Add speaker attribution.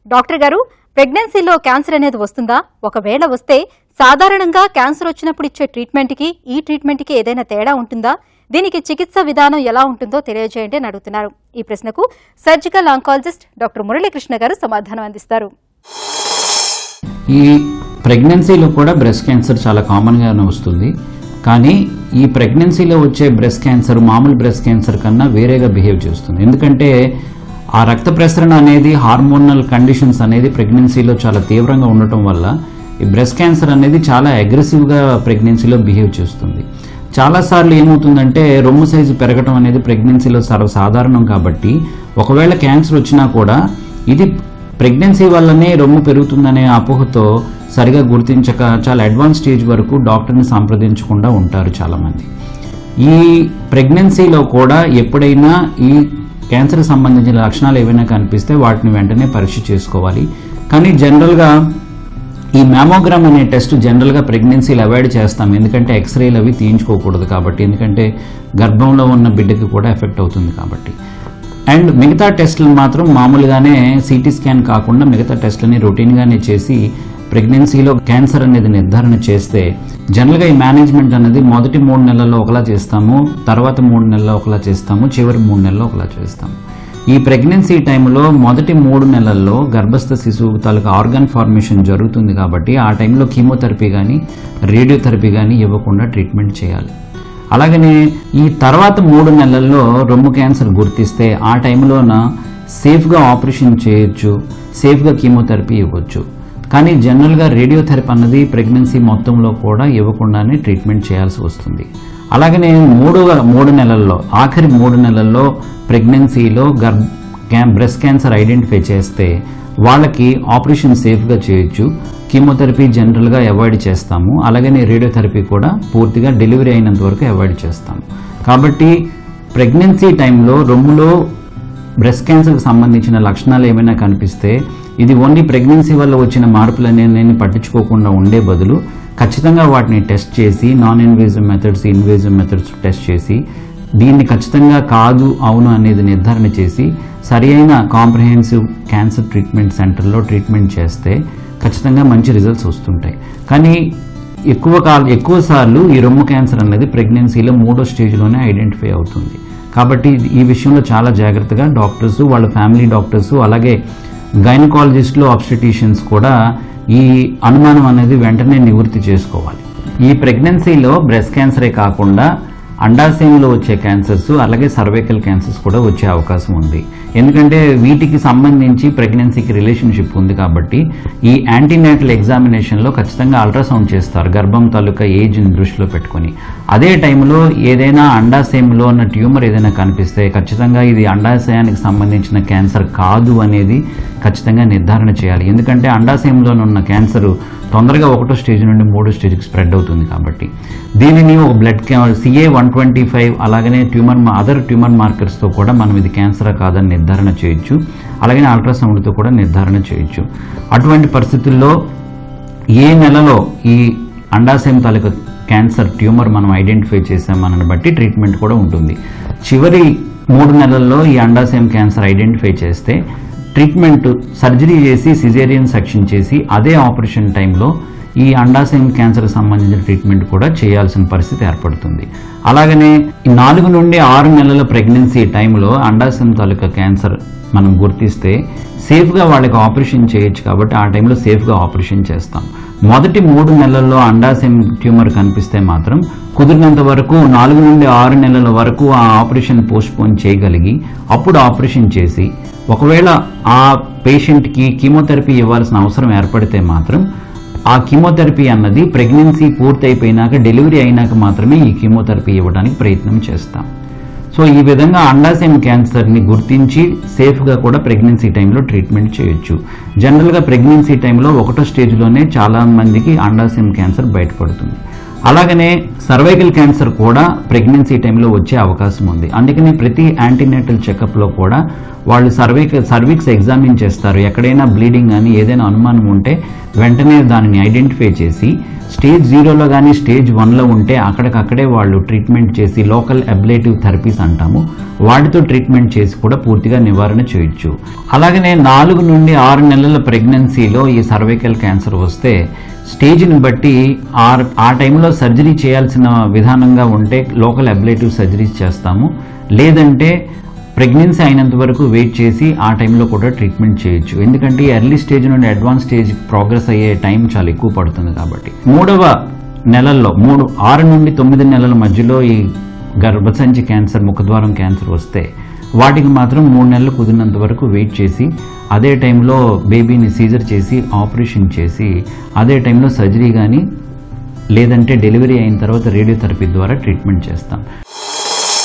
Speaker 1: Doctor గారు, ప్రెగ్నెన్సీలో cancer అనేది వస్తుందా? ఒకవేళ వస్తే సాధారణంగా క్యాన్సర్ వచ్చినప్పుడు ఇచ్చే ట్రీట్మెంట్కి ఈ ట్రీట్మెంట్కి ఏదైనా తేడా ఉంటుందా? దీనికి చికిత్స విధానం ఎలా ఉంటుందో తెలియజేయండి అని అడుగుతున్నారు. ఈ ప్రశ్నకు సర్జికల్ ఆంకాలజిస్ట్ డాక్టర్ మురళీకృష్ణ గారు సమాధానం అందిస్తారు.
Speaker 2: ఈ ప్రెగ్నెన్సీలో కూడా బ్రెస్ట్ క్యాన్సర్ చాలా కామన్గానే వస్తుంది. కానీ ఈ ప్రెగ్నెన్సీలో వచ్చే బ్రెస్ట్ క్యాన్సర్ మామూలు బ్రెస్ట్ క్యాన్సర్ కన్నా వేరేగా బిహేవ్ చేస్తుంది. ఎందుకంటే ఆ రక్త ప్రసరణ అనేది, హార్మోనల్ కండిషన్స్ అనేది ప్రెగ్నెన్సీలో చాలా తీవ్రంగా ఉండటం వల్ల ఈ బ్రెస్ట్ క్యాన్సర్ అనేది చాలా అగ్రెసివ్గా ప్రెగ్నెన్సీలో బిహేవ్ చేస్తుంది. చాలాసార్లు ఏమవుతుందంటే రొమ్ము సైజు పెరగటం అనేది ప్రెగ్నెన్సీలో సర్వసాధారణం. కాబట్టి ఒకవేళ క్యాన్సర్ వచ్చినా కూడా ఇది ప్రెగ్నెన్సీ వల్లనే రొమ్ము పెరుగుతుందనే అపోహతో సరిగా గుర్తించక చాలా అడ్వాన్స్ స్టేజ్ వరకు డాక్టర్ని సంప్రదించకుండా ఉంటారు చాలామంది. ఈ ప్రెగ్నెన్సీలో కూడా ఎప్పుడైనా ఈ క్యాన్సర్కి సంబంధించిన లక్షణాలు ఏవైనా కనిపిస్తే వాటిని వెంటనే పరీక్ష చేసుకోవాలి. కానీ జనరల్గా ఈ మ్యామోగ్రామ్ అనే టెస్ట్ జనరల్గా ప్రెగ్నెన్సీలు అవాయిడ్ చేస్తాం. ఎందుకంటే ఎక్స్రేలు అవి తీయించుకోకూడదు కాబట్టి, ఎందుకంటే గర్భంలో ఉన్న బిడ్డకి కూడా ఎఫెక్ట్ అవుతుంది కాబట్టి. అండ్ మిగతా టెస్టులు మాత్రం మామూలుగానే సిటీ స్కాన్ కాకుండా మిగతా టెస్టులని రొటీన్గానే చేసి ప్రెగ్నెన్సీలో క్యాన్సర్ అనేది నిర్ధారణ చేస్తే జనరల్గా ఈ మేనేజ్మెంట్ అనేది మొదటి 3 నెలల్లో ఒకలా చేస్తాము, తర్వాత 3 నెలల్లో ఒకలా చేస్తాము, చివరి 3 నెలల్లో ఒకలా చేస్తాము. ఈ ప్రెగ్నెన్సీ టైంలో మొదటి 3 నెలల్లో గర్భస్థ శిశువు తాలూకా ఆర్గాన్ ఫార్మేషన్ జరుగుతుంది కాబట్టి ఆ టైంలో కీమోథెరపీ కానీ రేడియోథెరపీ కానీ ఇవ్వకుండా ట్రీట్మెంట్ చేయాలి. అలాగనే ఈ తర్వాత 3 నెలల్లో రొమ్ము క్యాన్సర్ గుర్తిస్తే ఆ టైంలోన సేఫ్గా ఆపరేషన్ చేయొచ్చు, సేఫ్గా కీమోథెరపీ ఇవ్వచ్చు. కానీ జనరల్గా రేడియోథెరపీ అన్నది ప్రెగ్నెన్సీ మొత్తంలో కూడా ఇవ్వకుండానే ట్రీట్మెంట్ చేయాల్సి వస్తుంది. అలాగనే 3 నెలల్లో ఆఖరి 3 నెలల్లో ప్రెగ్నెన్సీలో బ్రెస్ట్ క్యాన్సర్ ఐడెంటిఫై చేస్తే వాళ్ళకి ఆపరేషన్ సేఫ్గా చేయొచ్చు. కీమోథెరపీ జనరల్గా అవాయిడ్ చేస్తాము. అలాగనే రేడియోథెరపీ కూడా పూర్తిగా డెలివరీ అయినంత వరకు అవాయిడ్ చేస్తాము. కాబట్టి ప్రెగ్నెన్సీ టైంలో రొమ్ములో బ్రెస్ట్ క్యాన్సర్కి సంబంధించిన లక్షణాలు ఏమైనా కనిపిస్తే ఇది ఓన్లీ ప్రెగ్నెన్సీ వల్ల వచ్చిన మార్పులనేది పట్టించుకోకుండా ఉండే బదులు ఖచ్చితంగా వాటిని టెస్ట్ చేసి non invasive methods, invasive methods test చేసి దీన్ని ఖచ్చితంగా కాదు అవును అనేది నిర్ధారణ చేసి సరి అయిన కాంప్రహెన్సివ్ క్యాన్సర్ ట్రీట్మెంట్ సెంటర్లో ట్రీట్మెంట్ చేస్తే ఖచ్చితంగా మంచి రిజల్ట్స్ వస్తుంటాయి. కానీ ఎక్కువ సార్లు ఈ రొమ్ము క్యాన్సర్ అనేది ప్రెగ్నెన్సీలో 3వ స్టేజ్లోనే ఐడెంటిఫై అవుతుంది. కాబట్టి ఈ విషయంలో చాలా జాగ్రత్తగా డాక్టర్స్, వాళ్ళ ఫ్యామిలీ డాక్టర్స్, అలాగే గైనకాలజిస్టులు, ఆబ్స్టెటిషియన్స్ కూడా ఈ అనుమానం అనేది వెంటనే నివృత్తి చేసుకోవాలి. ఈ ప్రెగ్నెన్సీలో బ్రెస్ట్ క్యాన్సరే కాకుండా అండాశయంలో వచ్చే క్యాన్సర్స్, అలాగే సర్వైకల్ క్యాన్సర్స్ కూడా వచ్చే అవకాశం ఉంది. ఎందుకంటే వీటికి సంబంధించి ప్రెగ్నెన్సీకి రిలేషన్షిప్ ఉంది కాబట్టి ఈ యాంటీనేటల్ ఎగ్జామినేషన్లో ఖచ్చితంగా అల్ట్రాసౌండ్ చేస్తారు గర్భం తాలూకా ఏజ్ని దృష్టిలో పెట్టుకొని. అదే టైంలో ఏదైనా అండాశయంలో ఉన్న ట్యూమర్ ఏదైనా కనిపిస్తే ఖచ్చితంగా ఇది అండాశయానికి సంబంధించిన క్యాన్సర్ కాదు అనేది ఖచ్చితంగా నిర్ధారణ చేయాలి. ఎందుకంటే అండాశయంలోనున్న క్యాన్సర్ తొందరగా 1వ స్టేజ్ నుండి 3వ స్టేజ్కి స్ప్రెడ్ అవుతుంది కాబట్టి దీనిని ఒక బ్లడ్ CA-125 అలాగనే అదర్ ట్యూమర్ మార్కర్స్తో కూడా మనం ఇది క్యాన్సరా కాదని నిర్ధారణ చేయొచ్చు. అలాగనే అల్ట్రాసౌండ్తో కూడా నిర్ధారణ చేయొచ్చు. అటువంటి పరిస్థితుల్లో ఏ నెలలో ఈ అండాశయం తాలూకా క్యాన్సర్ ట్యూమర్ మనం ఐడెంటిఫై చేసామని బట్టి ట్రీట్మెంట్ కూడా ఉంటుంది. చివరి 3 నెలల్లో ఈ అండాశయం క్యాన్సర్ ఐడెంటిఫై చేస్తే ట్రీట్మెంట్ సర్జరీ చేసి సిజేరియన్ సెక్షన్ చేసి అదే ఆపరేషన్ టైంలో ఈ అండాశయం క్యాన్సర్కి సంబంధించిన ట్రీట్మెంట్ కూడా చేయాల్సిన పరిస్థితి ఏర్పడుతుంది. అలాగనే 4 నుండి 6 నెలల ప్రెగ్నెన్సీ టైంలో అండాశయం తాలూకా క్యాన్సర్ మనం గుర్తిస్తే సేఫ్గా వాళ్ళకి ఆపరేషన్ చేయొచ్చు కాబట్టి ఆ టైంలో సేఫ్గా ఆపరేషన్ చేస్తాం. మొదటి 3 నెలల్లో అండాశయం ట్యూమర్ కనిపిస్తే మాత్రం కుదిరినంత వరకు 4 నుండి 6 నెలల వరకు ఆ ఆపరేషన్ పోస్ట్పోన్ చేయగలిగి అప్పుడు ఆపరేషన్ చేసి ఒకవేళ ఆ పేషెంట్కి కీమోథెరపీ ఇవ్వాల్సిన అవసరం ఏర్పడితే మాత్రం ఆ కీమోథెరపీ అన్నది ప్రెగ్నెన్సీ పూర్తయిపోయినాక డెలివరీ అయినాక మాత్రమే ఈ కీమోథెరపీ ఇవ్వడానికి ప్రయత్నం చేస్తాం. సో ఈ విధంగా అండాశయం క్యాన్సర్ని గుర్తించి సేఫ్గా కూడా ప్రెగ్నెన్సీ టైంలో ట్రీట్మెంట్ చేయొచ్చు. జనరల్గా ప్రెగ్నెన్సీ టైంలో 1వ స్టేజ్లోనే చాలా మందికి అండాశయం క్యాన్సర్ బయటపడుతుంది. అలాగనే సర్వైకల్ క్యాన్సర్ కూడా ప్రెగ్నెన్సీ టైంలో వచ్చే అవకాశం ఉంది. అందుకని ప్రతి యాంటీనేటల్ చెకప్లో కూడా వాళ్ళు సర్వీక్స్ ఎగ్జామిన్ చేస్తారు. ఎక్కడైనా బ్లీడింగ్ కానీ ఏదైనా అనుమానం ఉంటే వెంటనే దానిని ఐడెంటిఫై చేసి స్టేజ్ 0లో కానీ స్టేజ్ 1లో ఉంటే అక్కడికక్కడే వాళ్ళు ట్రీట్మెంట్ చేసి లోకల్ అబ్లేటివ్ థెరపీస్ అంటాము, వాటితో ట్రీట్మెంట్ చేసి కూడా పూర్తిగా నివారణ చేయొచ్చు. అలాగనే 4 నుండి 6 నెలల ప్రెగ్నెన్సీలో ఈ సర్వైకల్ క్యాన్సర్ వస్తే స్టేజ్ని బట్టి ఆ టైంలో సర్జరీ చేయాల్సిన విధానంగా ఉంటే లోకల్ అబ్లేటివ్ సర్జరీస్ చేస్తాము. లేదంటే ప్రెగ్నెన్సీ అయినంత వరకు వెయిట్ చేసి ఆ టైంలో కూడా ట్రీట్మెంట్ చేయొచ్చు. ఎందుకంటే ఎర్లీ స్టేజ్ నుండి అడ్వాన్స్ స్టేజ్ ప్రోగ్రెస్ అయ్యే టైం చాలా ఎక్కువ పడుతుంది కాబట్టి. 3వ నెలల్లో 6 నుండి 9 నెలల మధ్యలో ఈ గర్భసంచి క్యాన్సర్, ముఖద్వారం క్యాన్సర్ వస్తే వాటికి మాత్రం 3 నెలలు కుదిరినంత వరకు వెయిట్ చేసి అదే టైంలో బేబీని సీజర్ చేసి ఆపరేషన్ చేసి అదే టైంలో సర్జరీ కానీ లేదంటే డెలివరీ అయిన తర్వాత రేడియోథెరపీ ద్వారా ట్రీట్మెంట్ చేస్తాం.